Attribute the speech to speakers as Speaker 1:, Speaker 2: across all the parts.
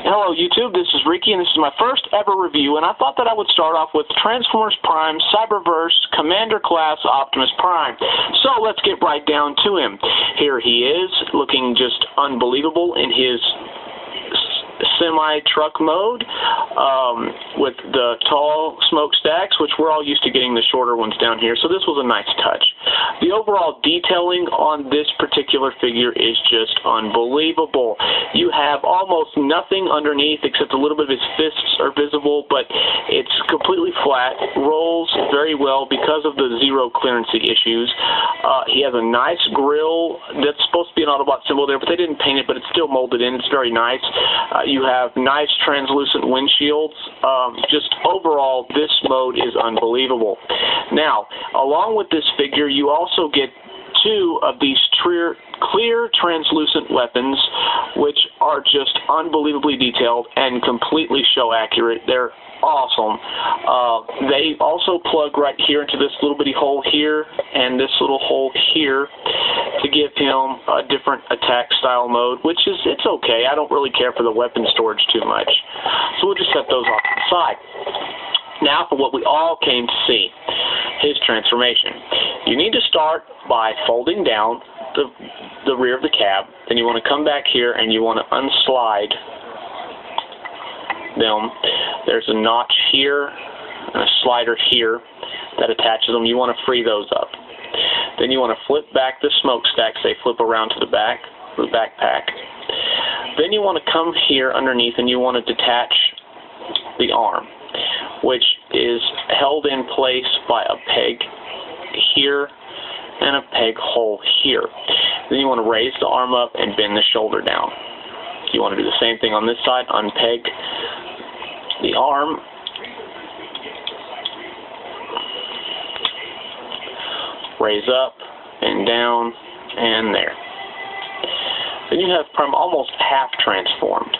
Speaker 1: Hello YouTube, this is Ricky and this is my first ever review, and I thought that I would start off with Transformers Prime Cyberverse Commander Class Optimus Prime. So let's get right down to him. Here he is, looking just unbelievable in his semi-truck mode with the tall smokestacks, which we're all used to getting the shorter ones down here, so this was a nice touch. The overall detailing on this particular figure is just unbelievable. You have almost nothing underneath except a little bit of his fists are visible, but it's completely flat, rolls very well because of the zero clearancy issues. He has a nice grill that's supposed to be an Autobot symbol there, but they didn't paint it, but it's still molded in. It's very nice. You have nice translucent windshields. Just overall, this mode is unbelievable. Now, along with this figure, you also get two of these clear translucent weapons, which are just unbelievably detailed and completely show accurate. They're awesome. They also plug right here into this little bitty hole here and this little hole here to give him a different attack style mode, which is, it's okay. I don't really care for the weapon storage too much. So we'll just set those off to the side. Now for what we all came to see, his transformation. You need to start by folding down the rear of the cab. Then you want to come back here and you want to unslide them. There's a notch here and a slider here that attaches them. You want to free those up. Then you want to flip back the smokestack, say flip around to the back, the backpack. Then you want to come here underneath and you want to detach the arm, which is held in place by a peg here and a peg hole here. Then you want to raise the arm up and bend the shoulder down. You want to do the same thing on this side, unpeg the arm, raise up and down and there. Then you have Prime almost half transformed.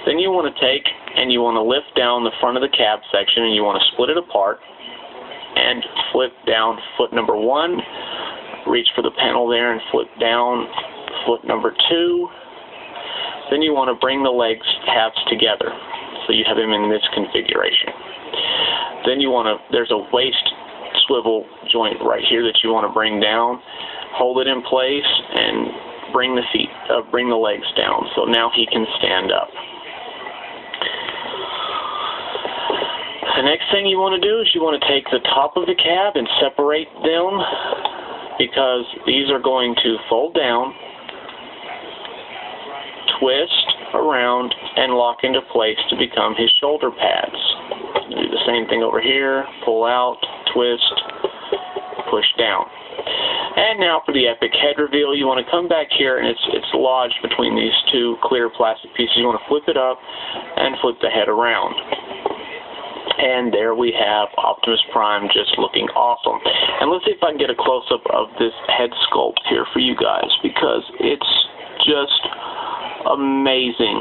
Speaker 1: Then you want to take and you want to lift down the front of the cab section and you want to split it apart and flip down foot number 1, reach for the panel there and flip down foot number 2. Then you want to bring the legs halves together, so you have him in this configuration. Then you want to, there's a waist swivel joint right here that you want to bring down, hold it in place, and bring the feet, bring the legs down. So now he can stand up. The next thing you want to do is you want to take the top of the cab and separate them, because these are going to fold down, twist around, and lock into place to become his shoulder pads. Do the same thing over here, pull out, twist, push down. And now for the epic head reveal, you want to come back here and it's lodged between these two clear plastic pieces. You want to flip it up and flip the head around. And there we have Optimus Prime just looking awesome. And let's see if I can get a close-up of this head sculpt here for you guys, because it's just amazing.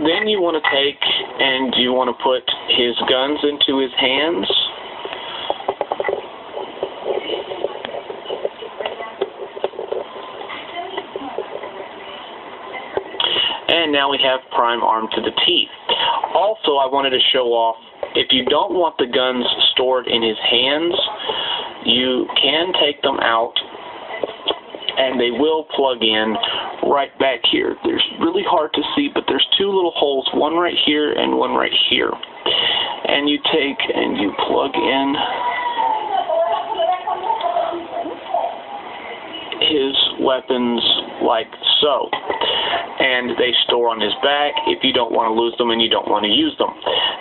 Speaker 1: Then you want to take and you want to put his guns into his hands. And now we have Prime armed to the teeth. Also, I wanted to show off, if you don't want the guns stored in his hands, you can take them out and they will plug in right back here. There's really hard to see, but there's two little holes, one right here and one right here. And you take and you plug in his weapons like so, and they store on his back if you don't want to lose them and you don't want to use them.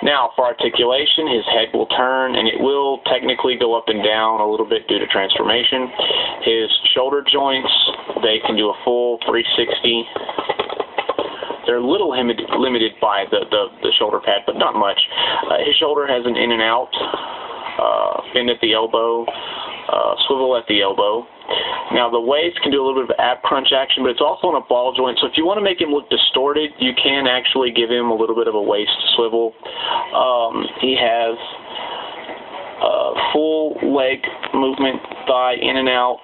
Speaker 1: Now for articulation, his head will turn and it will technically go up and down a little bit due to transformation. His shoulder joints, they can do a full 360. They're a little limited by the shoulder pad, but not much. His shoulder has an in and out, bend at the elbow, swivel at the elbow. Now the waist can do a little bit of ab crunch action, but it's also on a ball joint, so if you want to make him look distorted, you can actually give him a little bit of a waist swivel. He has full leg movement, thigh in and out,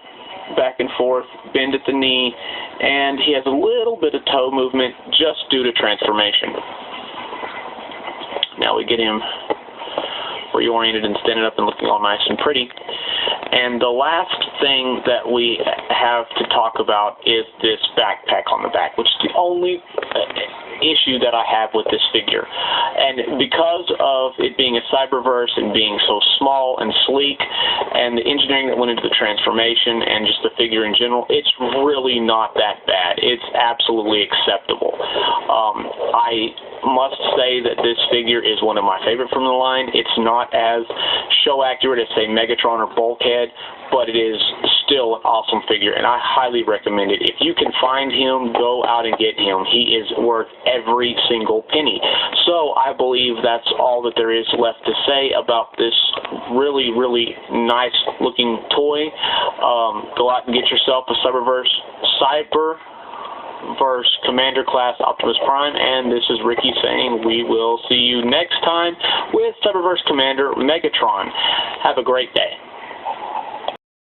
Speaker 1: back and forth, bend at the knee, and he has a little bit of toe movement just due to transformation. Now we get him reoriented and standing up and looking all nice and pretty. And the last thing that we have to talk about is this backpack on the back, which is the only issue that I have with this figure. And because of it being a Cyberverse and being so small and sleek, and the engineering that went into the transformation and just the figure in general, it's really not that bad. It's absolutely acceptable. I must say that this figure is one of my favorite from the line. It's not as show accurate as, say, Megatron or Bulkhead, but it is still an awesome figure, and I highly recommend it. If you can find him, go out and get him. He is worth every single penny. So I believe that's all that there is left to say about this really, really nice-looking toy. Go out and get yourself a Cyberverse Commander Class Optimus Prime, and this is Ricky saying we will see you next time with Cyberverse Commander Megatron. Have a great day.